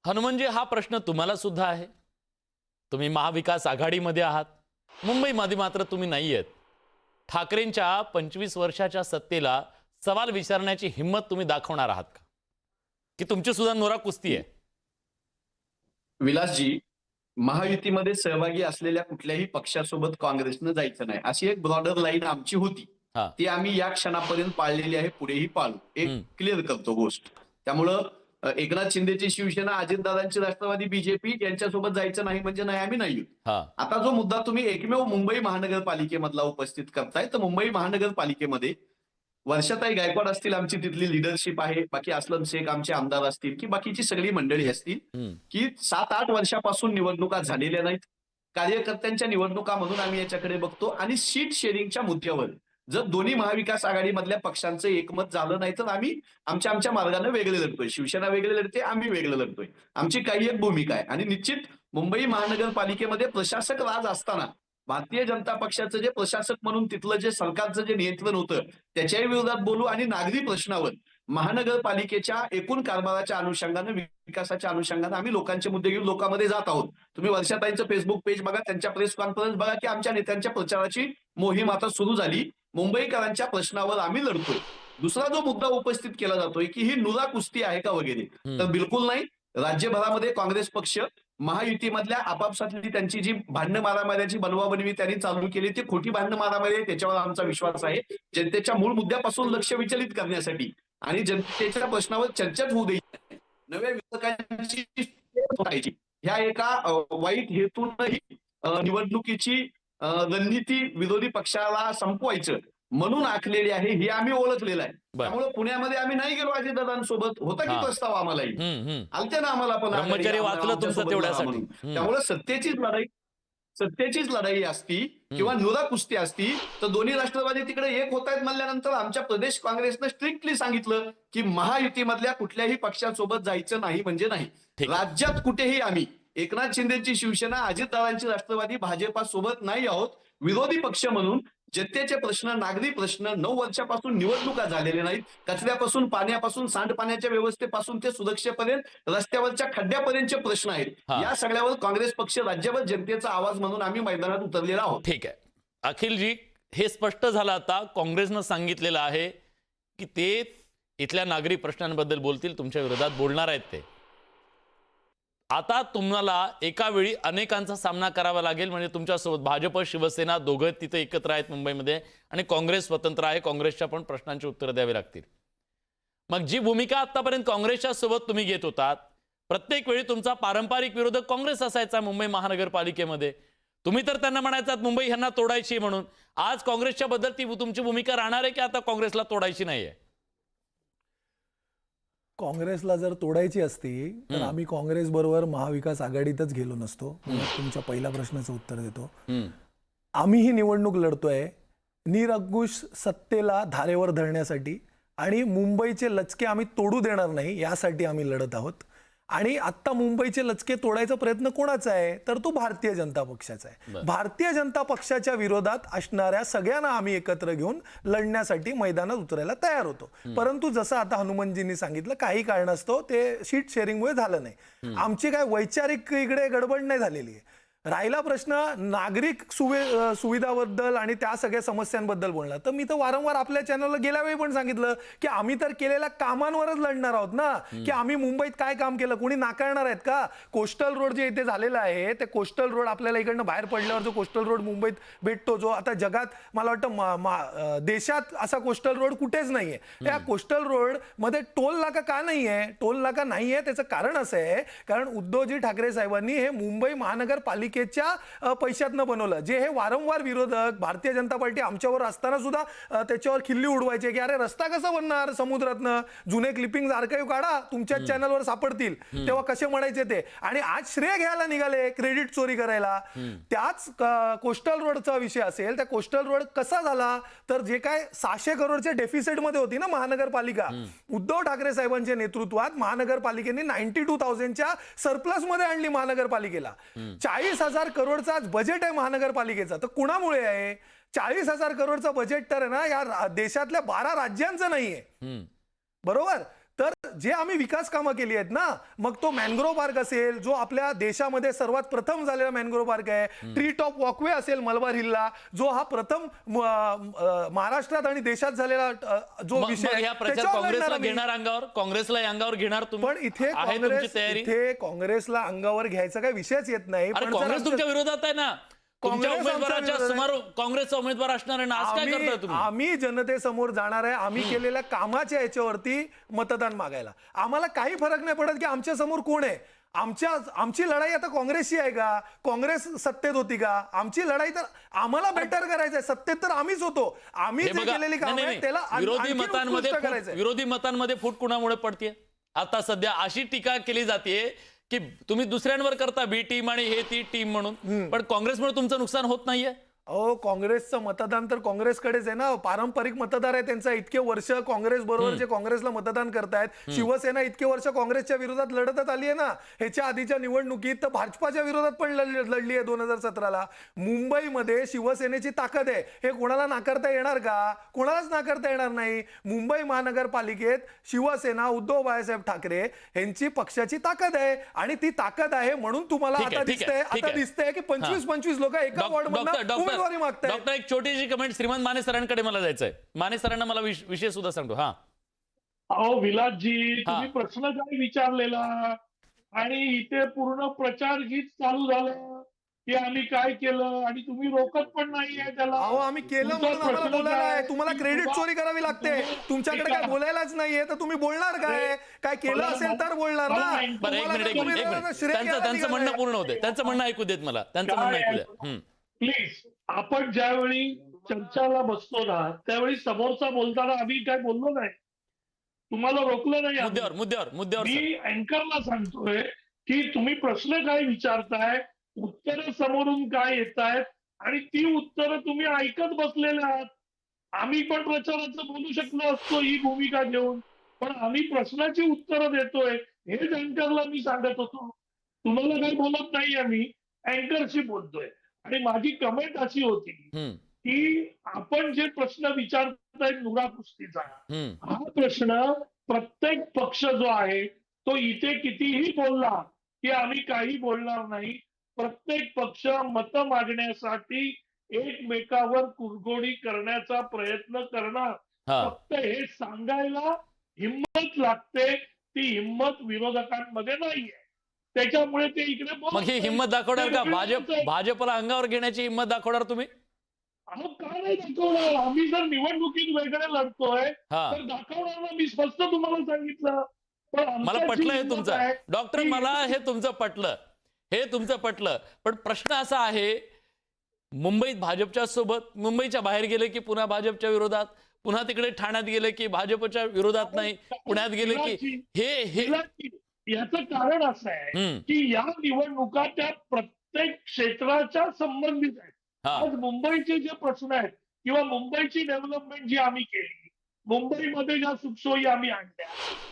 हनुमंजी, हा प्रश्न तुम्हाला सुद्धा आहे. तुम्ही महाविकास आघाडीमध्ये आहात, मुंबईमध्ये मात्र तुम्ही नाही आहेत. ठाकरेंच्या 25 वर्षाच्या सत्तेला सवाल विचारण्याची हिम्मत तुम्ही दाखवणार आहात का? की तुमची सुद्धा नोरा कुस्ती आहे? विलासजी, महायुतीमध्ये सहभागी असलेल्या कुठल्याही पक्षासोबत काँग्रेसनं जायचं नाही, अशी एक ब्रॉडर लाईन आमची होती. हा. ती आम्ही या क्षणापर्यंत पाळलेली आहे, पुढेही पाळू. एक क्लिअर करतो गोष्ट. त्यामुळं एकनाथ शिंदेची शिवसेना, अजितदादांची राष्ट्रवादी, बीजेपी यांच्यासोबत जायचं नाही म्हणजे नाही, आम्ही नाही. हा. आता जो मुद्दा तुम्ही एकमेव मुंबई महानगरपालिकेमधला उपस्थित करताय, तर मुंबई महानगरपालिकेमध्ये वर्षाताई गायकवाड असतील, आमची तिथली लिडरशिप आहे, बाकी अस्लम शेख आमचे आमदार असतील, की बाकीची सगळी मंडळी असतील, की 7-8 वर्षापासून निवडणुका झालेल्या नाहीत. कार्यकर्त्यांच्या निवडणुका म्हणून आम्ही याच्याकडे बघतो. आणि सीट शेअरिंगच्या मुद्द्यावर जर दोन्ही महाविकास आघाडीमधल्या पक्षांचं एकमत झालं नाही, तर आम्ही आमच्या आमच्या मार्गाने वेगळे लढतोय. शिवसेना वेगळे लढते, आम्ही वेगळं लढतोय. आमची काही एक भूमिका आहे. आणि निश्चित मुंबई महानगरपालिकेमध्ये प्रशासक राज असताना भारतीय जनता पक्षाचं जे प्रशासक म्हणून तिथलं जे सरकारचं जे नियंत्रण होतं, त्याच्याही विरोधात बोलू. आणि नागरी प्रश्नावर महानगरपालिकेच्या एकूण कारभाराच्या अनुषंगाने, विकासाच्या अनुषंगाने आम्ही लोकांचे मुद्दे घेऊन लोकांमध्ये जात आहोत. तुम्ही वर्षाताईंचं फेसबुक पेज बघा, त्यांच्या प्रेस कॉन्फरन्स बघा, की आमच्या नेत्यांच्या प्रचाराची मोहीम आता सुरू झाली. मुंबईकरांच्या प्रश्नावर आम्ही लढतोय. दुसरा जो मुद्दा उपस्थित केला जातोय, की ही नुरा कुस्ती आहे का वगैरे, तर बिलकुल नाही. राज्यभरामध्ये काँग्रेस पक्ष महायुतीमधल्या आपापसातली त्यांची जी भांडणं मारामाऱ्याची बनवाबनवी त्यांनी चालू केली, ती खोटी भांडणं मारामारी आहे, त्याच्यावर आमचा विश्वास आहे. जनतेच्या मूळ मुद्द्यापासून लक्ष विचलित करण्यासाठी आणि जनतेच्या प्रश्नावर चर्चाच होऊ द्यायची, नव्या विरोधकांची करायची, ह्या एका वाईट हेतूनही निवडणुकीची रणनीती विरोधी पक्षाला संपवायचं म्हणून आखलेली आहे, हे आम्ही ओळखलेलं आहे. त्यामुळे पुण्यामध्ये आम्ही नाही गेलो अजितदादांसोबत. होता की प्रस्ताव आम्हालाही, आलते ना आम्हाला पण, ब्रह्मचर्य वाचलं तुमचं तेवढ्यासाठी. त्यामुळे सत्तेचीच लढाई असती किंवा नुरा कुस्ती असती, तर दोन्ही राष्ट्रवादी तिकडे एक होत आहेत म्हणल्यानंतर आमच्या प्रदेश काँग्रेसनं स्ट्रिक्टली सांगितलं की महायुतीमधल्या कुठल्याही पक्षासोबत जायचं नाही म्हणजे नाही. राज्यात कुठेही आम्ही एकनाथ शिंदेची शिवसेना, अजितदादांची राष्ट्रवादी, भाजपा सोबत नाही आहोत. विरोधी पक्ष म्हणून जनतेचे प्रश्न, नागरी प्रश्न, 9 वर्षापासून निवडणुका झालेल्या नाहीत. कचऱ्यापासून, पाण्यापासून, सांडपाण्याच्या व्यवस्थेपासून ते सुरक्षेपर्यंत, रस्त्यावरच्या खड्ड्यापर्यंतचे प्रश्न आहेत. या सगळ्यावर काँग्रेस पक्ष राज्यभर जनतेचा आवाज म्हणून आम्ही मैदानात उतरलेला आहोत. ठीक आहे अखिलजी, हे स्पष्ट झालं आता. काँग्रेसनं सांगितलेलं आहे की ते इथल्या नागरी प्रश्नांबद्दल बोलतील, तुमच्या विरोधात बोलणार आहेत ते. आता तुम्हाला एका वेळी अनेकांचा सामना करावा लागेल. म्हणजे तुमच्यासोबत भाजप, शिवसेना दोघं तिथे एकत्र आहेत मुंबईमध्ये, आणि काँग्रेस स्वतंत्र आहे. काँग्रेसच्या पण प्रश्नांची उत्तरं द्यावी लागतील. मग जी भूमिका आतापर्यंत काँग्रेसच्या सोबत तुम्ही घेत होतात, प्रत्येक वेळी तुमचा पारंपरिक विरोधक काँग्रेस असायचा मुंबई महानगरपालिकेमध्ये. तुम्ही तर त्यांना म्हणायचात मुंबई ह्यांना तोडायची म्हणून. आज काँग्रेसच्या बद्दल ती तुमची भूमिका राहणार आहे की आता काँग्रेसला तोडायची नाहीये? काँग्रेसला जर तोडायची असती तर आम्ही काँग्रेस बरोबर महाविकास आघाडीतच गेलो नसतो. तुमच्या पहिल्या प्रश्नाचं उत्तर देतो. आम्ही ही निवडणूक लढतोय निरंकुश सत्तेला धारेवर धरण्यासाठी, आणि मुंबईचे लचके आम्ही तोडू देणार नाही यासाठी आम्ही लढत आहोत. आणि आता मुंबईचे लचके तोडायचा प्रयत्न कोणाचा आहे, तर तो भारतीय जनता पक्षाचा आहे. भारतीय जनता पक्षाच्या विरोधात असणाऱ्या सगळ्यांना आम्ही एकत्र घेऊन लढण्यासाठी मैदानात उतरायला तयार होतो. परंतु जसं आता हनुमंतजींनी सांगितलं, काही कारणास्तव ते सीट शेअरिंगमुळे झालं नाही. आमची काय वैचारिक इकडे गडबड नाही झालेली आहे. राहिला प्रश्न नागरिक सुविधाबद्दल आणि त्या सगळ्या समस्यांबद्दल बोलणार, तर मी तर वारंवार आपल्या चॅनलला गेल्या वेळी पण सांगितलं की आम्ही तर केलेल्या कामांवरच लढणार आहोत ना, की आम्ही मुंबईत काय काम केलं, कोणी नाकारणार आहेत का? कोस्टल रोड जे इथे झालेला आहे, ते कोस्टल रोड आपल्याला इकडनं बाहेर पडल्यावर जो कोस्टल रोड मुंबईत भेटतो, जो आता जगात मला वाटतं देशात असा कोस्टल रोड कुठेच नाहीये. त्या कोस्टल रोड मध्ये टोल नाका का नाहीये? टोल नाका नाहीये त्याचं कारण असं आहे, कारण उद्धवजी ठाकरे साहेबांनी हे मुंबई महानगरपालिका पैशातनं बनवलं. जे हे वारंवार विरोधक भारतीय जनता पार्टी आमच्यावर असताना सुद्धा त्याच्यावर खिल्ली उडवायचे की अरे रस्ता कसा बनणार समुद्रातनं, जुने क्लिपिंग आर्काइव्ह काढा, तुमच्या चॅनलवर सापडतील, तेव्हा कसे म्हणायचे ते. आणि आज श्रेय घ्यायला निघाले क्रेडिट चोरी करायला. त्याच कोस्टल रोडचा विषय असेल, त्या कोस्टल रोड कसा झाला, तर जे काय 600 करोडच्या डेफिसिट मध्ये होती ना महानगरपालिका, उद्धव ठाकरे साहेबांच्या नेतृत्वात महानगरपालिकेने 92,000च्या सरप्लस मध्ये आणली महानगरपालिकेला. 40,000 करोडचा बजेट आहे महानगरपालिकेचा. तर कुणामुळे आहे? 40,000 करोडचा बजेट तर आहे ना या देशातल्या 12 राज्यांचं नाहीये, बरोबर? तर जे आम्ही विकास कामं केली आहेत ना, मग तो मॅनग्रोव्ह पार्क असेल, जो आपल्या देशामध्ये सर्वात प्रथम झालेला मॅनग्रोव्ह पार्क आहे, ट्री टॉप वॉकवे असेल मलबार हिलला, जो हा प्रथम महाराष्ट्रात आणि देशात झालेला जो विषय मग आहे, ह्या प्रचार त्याच्यावर काँग्रेसला लढणार आम्ही. घेणार अंगावर, काँग्रेसला अंगावर घेणार तुम्ही? पण इथे आहे तुमची काँग्रेस तयारी? इथे काँग्रेसला अंगावर घ्यायचा काही विषयच येत नाही. अरे पण जर काँग्रेस आमचं- तुमच्या विरोधात आहे ना, तुमच्या काँग्रेस आमच्या उमेदवाराच्या विरोधात आहे. समोर काँग्रेसचा उमेदवार असणार आहे ना, आज काय करताय तुम्ही? आम्ही जनतेसमोर जाणार आहे. आम्ही केलेल्या कामाच्या याच्यावरती मतदान मागायला आम्हाला काही फरक नाही पडत की आमच्या समोर कोण आहे. आमची लढाई आता काँग्रेसची आहे का? काँग्रेस सत्तेत होती का? आमची लढाई तर आम्हाला बेटर करायचंय. सत्तेत तर आम्हीच होतो. आम्ही हे जे बघा, केलेली काम नाही, आहे नाही, त्याला विरोधी आणखी मतांमध्ये उत्कृष्ट करायचंय. विरोधी मतांमध्ये फूट कुणामुळे पडते? आता सध्या अशी टीका केली जाते की तुम्ही दुसऱ्यांवर करता बी टीम आणि हे ती टीम म्हणून, पण काँग्रेसमुळे तुमचं नुकसान होत नाहीये? अहो, काँग्रेसचं मतदान तर काँग्रेसकडेच आहे ना. पारंपरिक मतदार आहे त्यांचा. इतके वर्ष काँग्रेस बरोबर जे काँग्रेसला मतदान करतायत, शिवसेना इतके वर्ष काँग्रेसच्या विरोधात लढतच आली आहे ना. ह्याच्या आधीच्या निवडणुकीत तर भाजपाच्या विरोधात पण लढली आहे 2017ला. मुंबईमध्ये शिवसेनेची ताकद आहे, हे कोणाला नाकारता येणार का? कोणालाच नाकारता येणार नाही. मुंबई महानगरपालिकेत शिवसेना, उद्धव बाळासाहेब ठाकरे यांची पक्षाची ताकद आहे आणि ती ताकद आहे म्हणून तुम्हाला ठीक आहे, आता ठीक आहे, दिसतंय ठीक आता आहे. दिसतंय की 25 लोक एका वॉर्डमधनं उमेदवारी मागतायत. डॉक्टर एक छोटीशी कमेंट श्रीमंत माने सरांकडे मला जायचंय. माने सरांना मला विषय सुद्धा सांगतो. हा, अहो विलासजी, हा. तुम्ही प्रश्न काय विचारलेला आणि इथे पूर्ण प्रचार गीत चालू झालं की आम्ही काय केलं आणि तुम्ही रोखत पण नाहीये त्याला. अहो, आम्ही केलं तुमचा म्हणून आम्हाला प्रश्न बोलायला काय? आहे. तुम्हाला की क्रेडिट तुम्हा- चोरी करावी लागते. तुमच्याकडे काय बोलायलाच नाहीये तर तुम्ही बोलणार काय? काय केलं असेल तर बोलणार ना. बरं, बरं, एक तुम्हाला मिनिट, जर एक तुम्ही मिनिट, एक जरा मिनिट. श्रेय घ्यायला त्यांचं म्हणणं निघालाय. पूर्ण होते. त्यांचं म्हणणं ऐकू देत मला. त्यांचं म्हणणं ऐकू द्या. प्लीज, आपण ज्यावेळी चर्चाला बसतो ना त्यावेळी समोरचा बोलताना आम्ही काय बोललो नाही, तुम्हाला रोखलं नाही आम्ही. मुद्द्यावर सर. मी अँकरला सांगतोय की तुम्ही प्रश्न काय विचारताय, उत्तरं समोरून काय येत आहेत आणि ती उत्तरं तुम्ही ऐकत बसलेले आहात. आम्ही पण प्रचाराचं बोलू शकलो असतो ही भूमिका घेऊन, पण आम्ही प्रश्नाची उत्तरं देतोय हेच अँकरला मी सांगत होतो. तुम्हाला काही बोलत नाही आम्ही, अँकरशी बोलतोय. आणि माझी कमेंट अशी होती हम्म, की आपण जे प्रश्न विचारताय नुरा कुस्तीचा, हम्म. हा प्रश्न प्रत्येक पक्ष जो आहे तो इथे कितीही बोलला की आम्ही काही बोलणार नाही. प्रत्येक पक्ष मत मागण्यासाठी एकमेकावर कुरघोडी करण्याचा प्रयत्न करणार. हा. फक्त हे सांगायला हिंमत लागते, ती हिंमत विरोधकांमध्ये नाहीये. त्याच्यामुळे ते इकडे बोलत मग ही नाही. हिंमत दाखवणार का? ते भाजपला अंगावर घेण्याची हिंमत दाखवणार तुम्ही? अहो, का नाही दाखवणार? आम्ही जर निवडणुकीत वेगळे लढतोय हा. तर दाखवणार ना. मी स्पष्ट तुम्हाला सांगितलं. पण मला आमच्याची पटलं हे हिंमत तुमचं. आहे डॉक्टर, की- मला हे तुमचं पटलं. हे तुमचं पटलं. पण प्रश्न असा आहे, मुंबईत भाजपच्या सोबत, मुंबईच्या बाहेर गेले की पुन्हा भाजपच्या विरोधात, पुन्हा तिकडे ठाण्यात गेले की भाजपच्या विरोधात नाही, पुण्यात गेले की हे याचं कारण असं आहे हम्म, की या निवडणुका त्या प्रत्येक क्षेत्राच्या संबंधित आहेत. हा, आज मुंबईचे जे प्रश्न आहेत किंवा मुंबईची डेव्हलपमेंट जी आम्ही केली, मुंबईमध्ये ज्या सुखसोयी आम्ही आणल्या,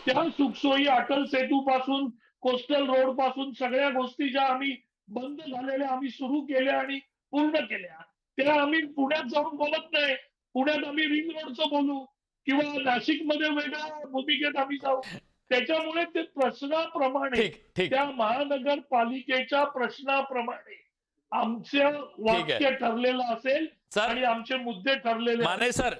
त्या सुखसोयी अटल सेतू पासून, कोस्टल रोड पासून सगळ्या गोष्टी ज्या आम्ही बंद झालेल्या आम्ही सुरू केल्या आणि पूर्ण केल्या, त्या आम्ही पुण्यात जाऊन बोलत नाही. पुण्यात आम्ही रिंग रोडचं बोलू किंवा नाशिकमध्ये वेगळ्या भूमिकेत आम्ही जाऊ. त्याच्यामुळे ते प्रश्नाप्रमाणे, ठीक ठीक. त्या महानगरपालिकेच्या प्रश्नाप्रमाणे आमचं वाक्य ठरलेलं असेल सर, आणि आमचे मुद्दे ठरलेले माने सर,